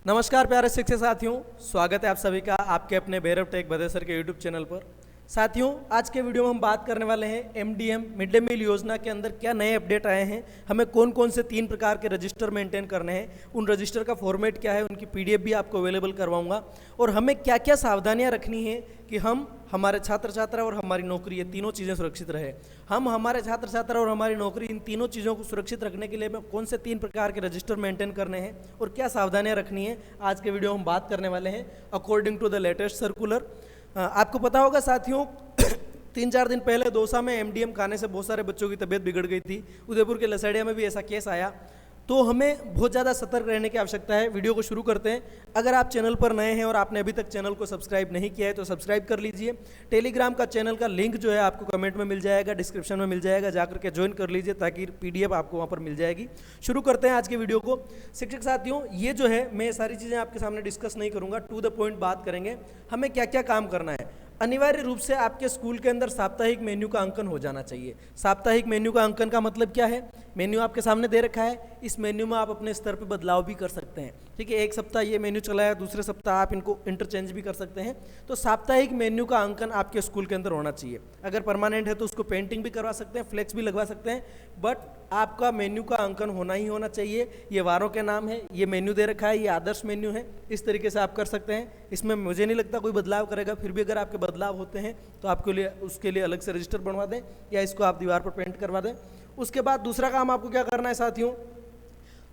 नमस्कार प्यारे शिक्षक साथियों, स्वागत है आप सभी का आपके अपने भैरव टेक भदे सर के यूट्यूब चैनल पर। साथियों, आज के वीडियो में हम बात करने वाले हैं एमडीएम मिड डे मील योजना के अंदर क्या नए अपडेट आए हैं, हमें कौन कौन से 3 प्रकार के रजिस्टर मेंटेन करने हैं, उन रजिस्टर का फॉर्मेट क्या है, उनकी पीडीएफ भी आपको अवेलेबल करवाऊंगा और हमें क्या क्या सावधानियां रखनी है कि हम हमारे छात्र छात्रा और हमारी नौकरी ये तीनों चीज़ें सुरक्षित रहे। हम हमारे छात्र छात्रा और हमारी नौकरी इन तीनों चीज़ों को सुरक्षित रखने के लिए हमें कौन से 3 प्रकार के रजिस्टर मेंटेन करने हैं और क्या सावधानियां रखनी है, आज के वीडियो में हम बात करने वाले हैं according to the latest circular. आपको पता होगा साथियों 3-4 दिन पहले दौसा में एमडीएम खाने से बहुत सारे बच्चों की तबीयत बिगड़ गई थी। उदयपुर के लसड़िया में भी ऐसा केस आया, तो हमें बहुत ज़्यादा सतर्क रहने की आवश्यकता है। वीडियो को शुरू करते हैं। अगर आप चैनल पर नए हैं और आपने अभी तक चैनल को सब्सक्राइब नहीं किया है तो सब्सक्राइब कर लीजिए। टेलीग्राम का चैनल का लिंक जो है आपको कमेंट में मिल जाएगा, डिस्क्रिप्शन में मिल जाएगा, जाकर के ज्वाइन कर लीजिए ताकि पीडीएफ आपको वहाँ पर मिल जाएगी। शुरू करते हैं आज के वीडियो को। शिक्षक साथियों, ये जो है मैं सारी चीज़ें आपके सामने डिस्कस नहीं करूँगा, टू द पॉइंट बात करेंगे। हमें क्या क्या काम करना है। अनिवार्य रूप से आपके स्कूल के अंदर साप्ताहिक मेन्यू का अंकन हो जाना चाहिए। साप्ताहिक मेन्यू का अंकन का मतलब क्या है? मेन्यू आपके सामने दे रखा है, इस मेन्यू में आप अपने स्तर पर बदलाव भी कर सकते हैं। ठीक है, एक सप्ताह ये मेन्यू चला है, दूसरे सप्ताह आप इनको इंटरचेंज भी कर सकते हैं। तो साप्ताहिक मेन्यू का अंकन आपके स्कूल के अंदर होना चाहिए। अगर परमानेंट है तो उसको पेंटिंग भी करवा सकते हैं, फ्लेक्स भी लगवा सकते हैं, बट आपका मेन्यू का अंकन होना ही होना चाहिए। ये वारों के नाम है, ये मेन्यू दे रखा है, ये आदर्श मेन्यू है, इस तरीके से आप कर सकते हैं। इसमें मुझे नहीं लगता कोई बदलाव करेगा, फिर भी अगर आपके बदलाव होते हैं तो आपके लिए उसके लिए अलग से रजिस्टर बनवा दें या इसको आप दीवार पर पेंट करवा दें। उसके बाद दूसरा काम आपको क्या करना है साथियों?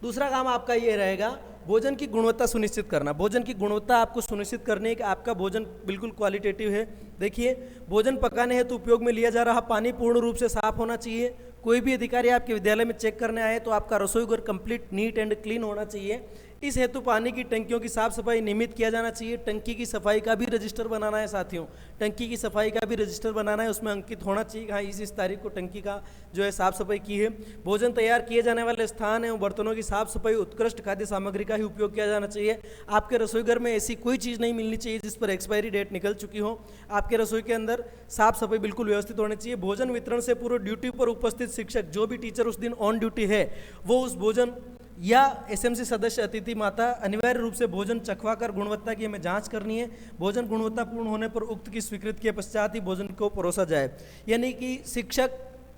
दूसरा काम आपका ये रहेगा भोजन की गुणवत्ता सुनिश्चित करना। भोजन की गुणवत्ता आपको सुनिश्चित करनी है कि आपका भोजन बिल्कुल क्वालिटेटिव है। देखिए, भोजन पकाने हेतु उपयोग में लिया जा रहा पानी पूर्ण रूप से साफ होना चाहिए। कोई भी अधिकारी आपके विद्यालय में चेक करने आए तो आपका रसोई घर कंप्लीट नीट एंड क्लीन होना चाहिए। इस हेतु पानी की टंकियों की साफ सफाई नियमित किया जाना चाहिए। टंकी की सफाई का भी रजिस्टर बनाना है साथियों, टंकी की सफाई का भी रजिस्टर बनाना है, उसमें अंकित होना चाहिए हाँ इस तारीख को टंकी का जो है साफ सफाई की है। भोजन तैयार किए जाने वाले स्थान एवं बर्तनों की साफ सफाई, उत्कृष्ट खाद्य सामग्री का ही उपयोग किया जाना चाहिए। आपके रसोई घर में ऐसी कोई चीज़ नहीं मिलनी चाहिए जिस पर एक्सपायरी डेट निकल चुकी हो। आपके रसोई के अंदर साफ सफाई बिल्कुल व्यवस्थित होनी चाहिए। भोजन वितरण से पूर्व ड्यूटी पर उपस्थित शिक्षक, जो भी टीचर उस दिन ऑन ड्यूटी है, वो उस भोजन या एसएमसी सदस्य अतिथि माता अनिवार्य रूप से भोजन चखवा कर गुणवत्ता की हमें जांच करनी है। भोजन गुणवत्तापूर्ण होने पर उक्त की स्वीकृति के पश्चात ही भोजन को परोसा जाए। यानी कि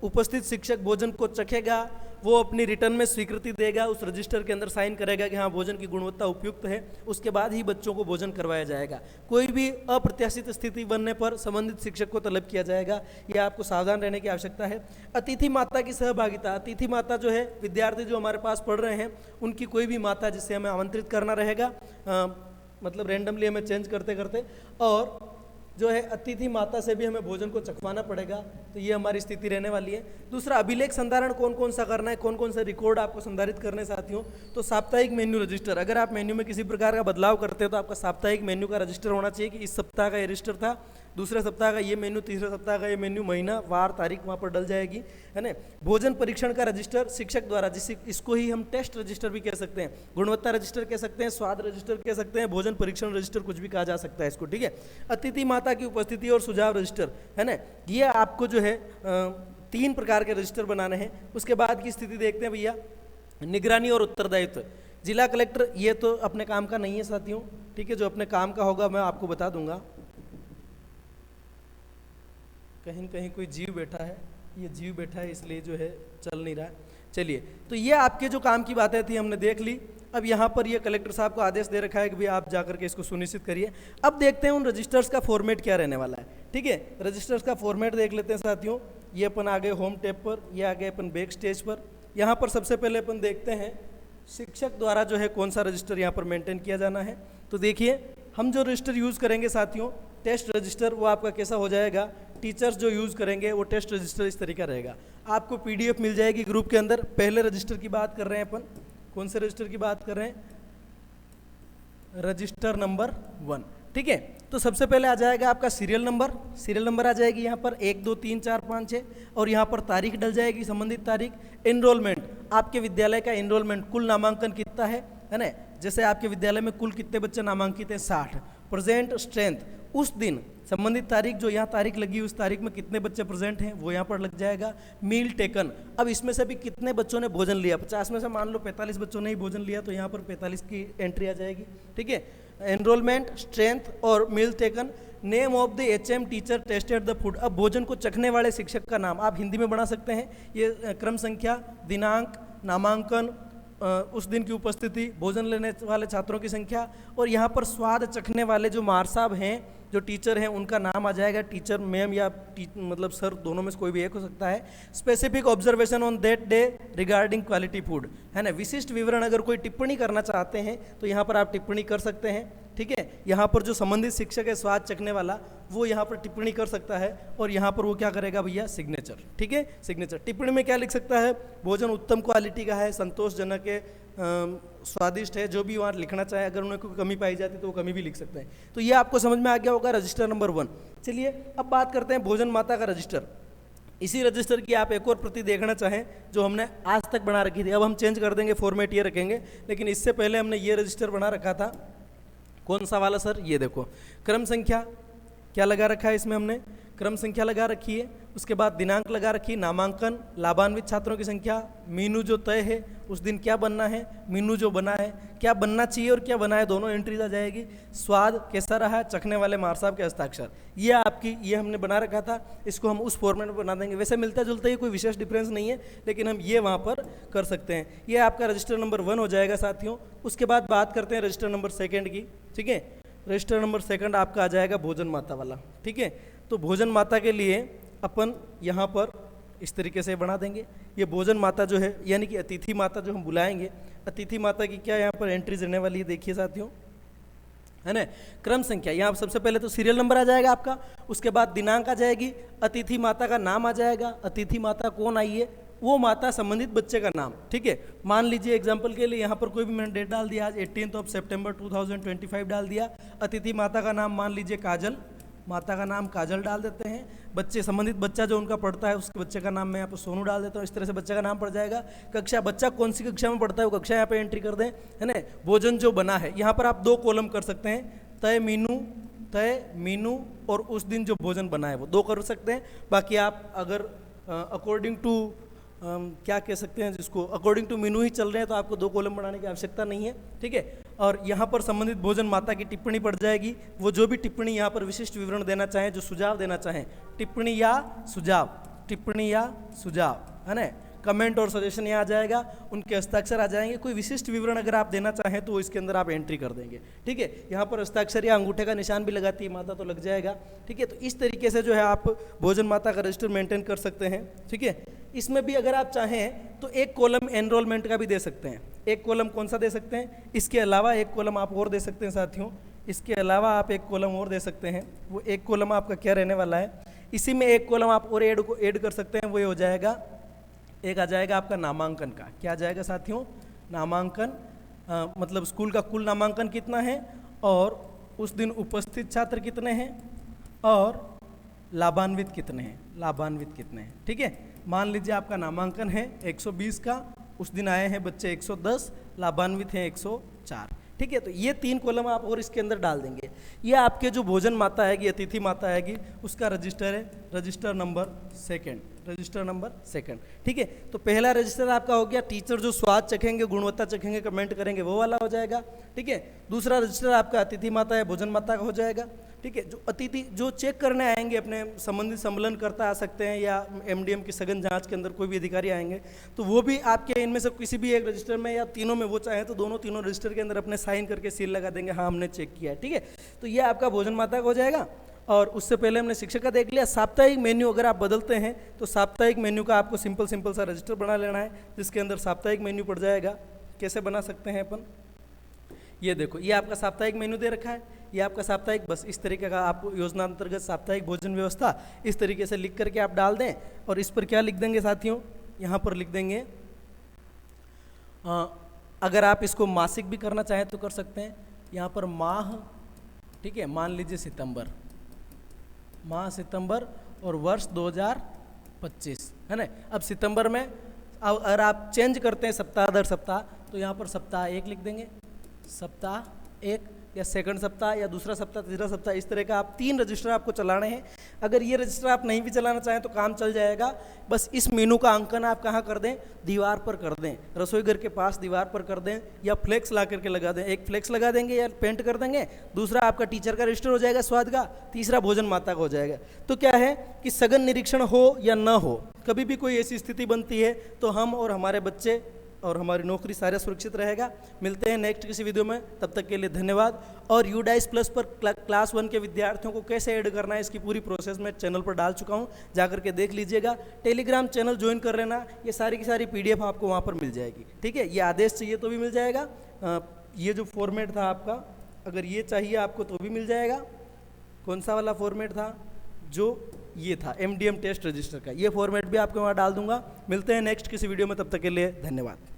उपस्थित शिक्षक भोजन को चखेगा, वो अपनी रिटर्न में स्वीकृति देगा, उस रजिस्टर के अंदर साइन करेगा कि हाँ भोजन की गुणवत्ता उपयुक्त है, उसके बाद ही बच्चों को भोजन करवाया जाएगा। कोई भी अप्रत्याशित स्थिति बनने पर संबंधित शिक्षक को तलब किया जाएगा। यह आपको सावधान रहने की आवश्यकता है। अतिथि माता की सहभागिता। अतिथि माता जो है, विद्यार्थी जो हमारे पास पढ़ रहे हैं उनकी कोई भी माता जिसे हमें आमंत्रित करना रहेगा, मतलब रैंडमली हमें चेंज करते करते, और जो है अतिथि माता से भी हमें भोजन को चखवाना पड़ेगा। तो ये हमारी स्थिति रहने वाली है। दूसरा, अभिलेख संधारण कौन कौन सा करना है, कौन कौन सा रिकॉर्ड आपको संधारित करने साथियों। तो साप्ताहिक मेन्यू रजिस्टर, अगर आप मेन्यू में किसी प्रकार का बदलाव करते हैं तो आपका साप्ताहिक मेन्यू का रजिस्टर होना चाहिए कि इस सप्ताह का ये रजिस्टर था, दूसरे सप्ताह का ये मेन्यू, तीसरे सप्ताह का ये मेन्यू, महीना वार तारीख वहाँ पर डल जाएगी, है ना। भोजन परीक्षण का रजिस्टर शिक्षक द्वारा, जिसे इसको ही हम टेस्ट रजिस्टर भी कह सकते हैं, गुणवत्ता रजिस्टर कह सकते हैं, स्वाद रजिस्टर कह सकते हैं, भोजन परीक्षण रजिस्टर कुछ भी कहा जा सकता है इसको, ठीक है। अतिथि माता की उपस्थिति और सुझाव रजिस्टर, है ना। ये आपको जो है 3 प्रकार के रजिस्टर बनाने हैं। उसके बाद की स्थिति देखते हैं भैया, निगरानी और उत्तरदायित्व। जिला कलेक्टर ये तो अपने काम का नहीं है साथियों, ठीक है। जो अपने काम का होगा मैं आपको बता दूंगा। कहीं कहीं कोई जीव बैठा है, ये जीव बैठा है इसलिए जो है चल नहीं रहा है। चलिए, तो ये आपके जो काम की बातें थी हमने देख ली। अब यहाँ पर ये कलेक्टर साहब को आदेश दे रखा है कि भाई आप जाकर के इसको सुनिश्चित करिए। अब देखते हैं उन रजिस्टर्स का फॉर्मेट क्या रहने वाला है, ठीक है। रजिस्टर्स का फॉर्मेट देख लेते हैं साथियों। ये अपन आ गए होम टैब पर, ये आ गए अपन बैक स्टेज पर। यहाँ पर सबसे पहले अपन देखते हैं शिक्षक द्वारा जो है कौन सा रजिस्टर यहाँ पर मेंटेन किया जाना है। तो देखिए, हम जो रजिस्टर यूज़ करेंगे साथियों, टेस्ट रजिस्टर, वो आपका कैसा हो जाएगा। टीचर्स जो यूज़ करेंगे वो टेस्ट रजिस्टर इस तरीका रहेगा। आपको पीडीएफ मिल जाएगी ग्रुप के अंदर। पहले रजिस्टर की बात कर रहे हैं अपन, कौन से रजिस्टर की बात कर रहे हैं? रजिस्टर नंबर 1, ठीक है। तो सबसे पहले आ जाएगा आपका सीरियल नंबर आ जाएगी यहाँ पर 1 2 3 4 5 6, और यहाँ पर तारीख डल जाएगी, संबंधित तारीख। एनरोलमेंट, आपके विद्यालय का एनरोलमेंट, कुल नामांकन कितना है ना। जैसे आपके विद्यालय में कुल कितने बच्चे नामांकित हैं, 60। प्रेजेंट स्ट्रेंथ, उस दिन संबंधित तारीख, जो यहाँ तारीख लगी उस तारीख में कितने बच्चे प्रेजेंट हैं वो यहाँ पर लग जाएगा। मील टेकन, अब इसमें से भी कितने बच्चों ने भोजन लिया, 50 में से मान लो 45 बच्चों ने ही भोजन लिया, तो यहाँ पर 45 की एंट्री आ जाएगी। ठीक है, एनरोलमेंट, स्ट्रेंथ और meal taken, name of the HM teacher tested the food. अब भोजन को चखने वाले शिक्षक का नाम आप हिंदी में बना सकते हैं। ये क्रम संख्या, दिनांक, नामांकन, उस दिन की उपस्थिति, भोजन लेने वाले छात्रों की संख्या, और यहाँ पर स्वाद चखने वाले जो मार साहब हैं, जो टीचर हैं, उनका नाम आ जाएगा। टीचर मैम या मतलब सर, दोनों में से कोई भी एक हो सकता है। Specific observation on that day regarding quality food, है ना। विशिष्ट विवरण, अगर कोई टिप्पणी करना चाहते हैं तो यहाँ पर आप टिप्पणी कर सकते हैं। ठीक है, यहाँ पर जो संबंधित शिक्षक है स्वाद चखने वाला, वो यहाँ पर टिप्पणी कर सकता है, और यहाँ पर वो क्या करेगा भैया, सिग्नेचर। ठीक है, सिग्नेचर। टिप्पणी में क्या लिख सकता है, भोजन उत्तम क्वालिटी का है, संतोषजनक है, स्वादिष्ट है, जो भी वहाँ लिखना चाहे। अगर उन्हें कोई कमी पाई जाती तो वो कमी भी लिख सकते हैं। तो ये आपको समझ में आ गया होगा रजिस्टर नंबर 1। चलिए अब बात करते हैं भोजन माता का रजिस्टर। इसी रजिस्टर की आप एक और प्रति देखना चाहें जो हमने आज तक बना रखी थी, अब हम चेंज कर देंगे, फॉर्मेट ये रखेंगे, लेकिन इससे पहले हमने ये रजिस्टर बना रखा था। कौन सा वाला सर, ये देखो, क्रम संख्या क्या लगा रखा है इसमें हमने, क्रम संख्या लगा रखी है, उसके बाद दिनांक लगा रखी, नामांकन, लाभान्वित छात्रों की संख्या, मीनू जो तय है उस दिन क्या बनना है, मीनू जो बना है, क्या बनना चाहिए और क्या बना है, दोनों एंट्रीज आ जाएगी। स्वाद कैसा रहा, चखने वाले मार साहब के हस्ताक्षर, ये आपकी, ये हमने बना रखा था, इसको हम उस फॉर्मेट में बना देंगे। वैसे मिलता जुलता ही कोई विशेष डिफरेंस नहीं है, लेकिन हम ये वहाँ पर कर सकते हैं। ये आपका रजिस्टर नंबर 1 हो जाएगा साथियों। उसके बाद बात करते हैं रजिस्टर नंबर 2 की। ठीक है, रजिस्टर नंबर 2 आपका आ जाएगा भोजन माता वाला। ठीक है, तो भोजन माता के लिए अपन यहाँ पर इस तरीके से बना देंगे। ये भोजन माता जो है, यानी कि अतिथि माता जो हम बुलाएंगे, अतिथि माता की क्या यहाँ पर एंट्रीज रहने वाली है, देखिए साथियों, है ना। क्रम संख्या, यहाँ सबसे पहले तो सीरियल नंबर आ जाएगा आपका, उसके बाद दिनांक आ जाएगी, अतिथि माता का नाम आ जाएगा, अतिथि माता कौन आई है, वो माता, संबंधित बच्चे का नाम। ठीक है, मान लीजिए एग्जाम्पल के लिए यहाँ पर कोई भी मैंने डेट डाल दिया, आज 18 सितंबर 2025 डाल दिया। अतिथि माता का नाम मान लीजिए काजल, माता का नाम काजल डाल देते हैं। बच्चे, संबंधित बच्चा जो उनका पढ़ता है उसके बच्चे का नाम मैं यहाँ पर सोनू डाल देता हूँ। इस तरह से बच्चे का नाम पड़ जाएगा। कक्षा, बच्चा कौन सी कक्षा में पढ़ता है वो कक्षा यहाँ पे एंट्री कर दें, है ना। भोजन जो बना है, यहाँ पर आप 2 कॉलम कर सकते हैं, तय मीनू और उस दिन जो भोजन बना है वो 2 कर सकते हैं। बाकी आप अगर अकॉर्डिंग टू क्या कह सकते हैं जिसको, अकॉर्डिंग टू मीनू ही चल रहे हैं तो आपको 2 कॉलम बनाने की आवश्यकता नहीं है। ठीक है, और यहाँ पर संबंधित भोजन माता की टिप्पणी पड़ जाएगी। वो जो भी टिप्पणी यहाँ पर विशिष्ट विवरण देना चाहें, जो सुझाव देना चाहें, टिप्पणी या सुझाव, है ना, कमेंट और सजेशन यहाँ आ जाएगा, उनके हस्ताक्षर आ जाएंगे। कोई विशिष्ट विवरण अगर आप देना चाहें तो इसके अंदर आप एंट्री कर देंगे। ठीक है, यहाँ पर हस्ताक्षर या अंगूठे का निशान भी लगाती है माता तो लग जाएगा। ठीक है, तो इस तरीके से जो है आप भोजन माता का रजिस्टर मेंटेन कर सकते हैं। ठीक है, इसमें भी अगर आप चाहें तो 1 कॉलम एनरोलमेंट का भी दे सकते हैं। 1 कॉलम कौन सा दे सकते हैं, इसके अलावा 1 कॉलम आप और दे सकते हैं साथियों, इसके अलावा आप 1 कॉलम और दे सकते हैं। वो 1 कॉलम आपका क्या रहने वाला है, इसी में 1 कॉलम आप और ऐड कर सकते हैं। वो ये हो जाएगा, एक आ जाएगा आपका नामांकन का। क्या आ जाएगा साथियों, नामांकन, मतलब स्कूल का कुल नामांकन कितना है और उस दिन उपस्थित छात्र कितने हैं और लाभान्वित कितने हैं। ठीक है, मान लीजिए आपका नामांकन है 120 का, उस दिन आए हैं बच्चे 110, लाभान्वित हैं 104। ठीक है, तो ये 3 कॉलम आप और इसके अंदर डाल देंगे। ये आपके जो भोजन माता आएगी, अतिथि माता आएगी, उसका रजिस्टर है रजिस्टर नंबर 2। ठीक है, तो पहला रजिस्टर आपका हो गया, टीचर जो स्वाद चखेंगे, गुणवत्ता चखेंगे, कमेंट करेंगे, वो वाला हो जाएगा। ठीक है, दूसरा रजिस्टर आपका अतिथि माता है, भोजन माता का हो जाएगा। ठीक है, जो अतिथि जो चेक करने आएंगे, अपने संबंधित सम्मेलन करता आ सकते हैं, या एमडीएम की सघन जांच के अंदर कोई भी अधिकारी आएंगे, तो वो भी आपके इनमें से किसी भी एक रजिस्टर में या तीनों में वो चाहे तो तीनों रजिस्टर के अंदर अपने साइन करके सील लगा देंगे, हाँ हमने चेक किया है। ठीक है, तो ये आपका भोजन माता का हो जाएगा। और उससे पहले हमने शिक्षक का देख लिया। साप्ताहिक मेन्यू अगर आप बदलते हैं तो साप्ताहिक मेन्यू का आपको सिंपल सा रजिस्टर बना लेना है, जिसके अंदर साप्ताहिक मेन्यू पड़ जाएगा। कैसे बना सकते हैं अपन, ये देखो, ये आपका साप्ताहिक मेन्यू दे रखा है, ये आपका साप्ताहिक, बस इस तरीके का आप योजना अंतर्गत साप्ताहिक भोजन व्यवस्था इस तरीके से लिख करके आप डाल दें। और इस पर क्या लिख देंगे साथियों, यहाँ पर लिख देंगे, अगर आप इसको मासिक भी करना चाहें तो कर सकते हैं। यहाँ पर माह, ठीक है, मान लीजिए सितंबर और वर्ष 2025, है ना। अब सितंबर में अगर आप चेंज करते हैं सप्ताह दर सप्ताह, तो यहाँ पर सप्ताह 1 लिख देंगे, सप्ताह 1, या सेकंड सप्ताह या दूसरा सप्ताह तीसरा सप्ताह, इस तरह का आप 3 रजिस्टर आपको चलाने हैं। अगर ये रजिस्टर आप नहीं भी चलाना चाहें तो काम चल जाएगा। बस इस मेनू का अंकन आप कहाँ कर दें, दीवार पर कर दें, रसोई घर के पास दीवार पर कर दें, या फ्लेक्स ला करके लगा दें। एक फ्लेक्स लगा देंगे या पेंट कर देंगे, दूसरा आपका टीचर का रजिस्टर हो जाएगा स्वाद का, तीसरा भोजन माता का हो जाएगा। तो क्या है कि सघन निरीक्षण हो या न हो, कभी भी कोई ऐसी स्थिति बनती है तो हम और हमारे बच्चे और हमारी नौकरी सारा सुरक्षित रहेगा। मिलते हैं नेक्स्ट किसी वीडियो में, तब तक के लिए धन्यवाद। और यूडाइस प्लस पर क्लास 1 के विद्यार्थियों को कैसे ऐड करना है इसकी पूरी प्रोसेस मैं चैनल पर डाल चुका हूं, जाकर के देख लीजिएगा। टेलीग्राम चैनल ज्वाइन कर लेना, ये सारी की सारी PDF आपको वहां पर मिल जाएगी। ठीक है, ये आदेश चाहिए तो भी मिल जाएगा, ये जो फॉर्मेट था आपका, अगर ये चाहिए आपको तो भी मिल जाएगा। कौन सा वाला फॉर्मेट था, जो ये था MDM टेस्ट रजिस्टर का, ये फॉर्मेट भी आपको वहाँ डाल दूंगा। मिलते हैं नेक्स्ट किसी वीडियो में, तब तक के लिए धन्यवाद।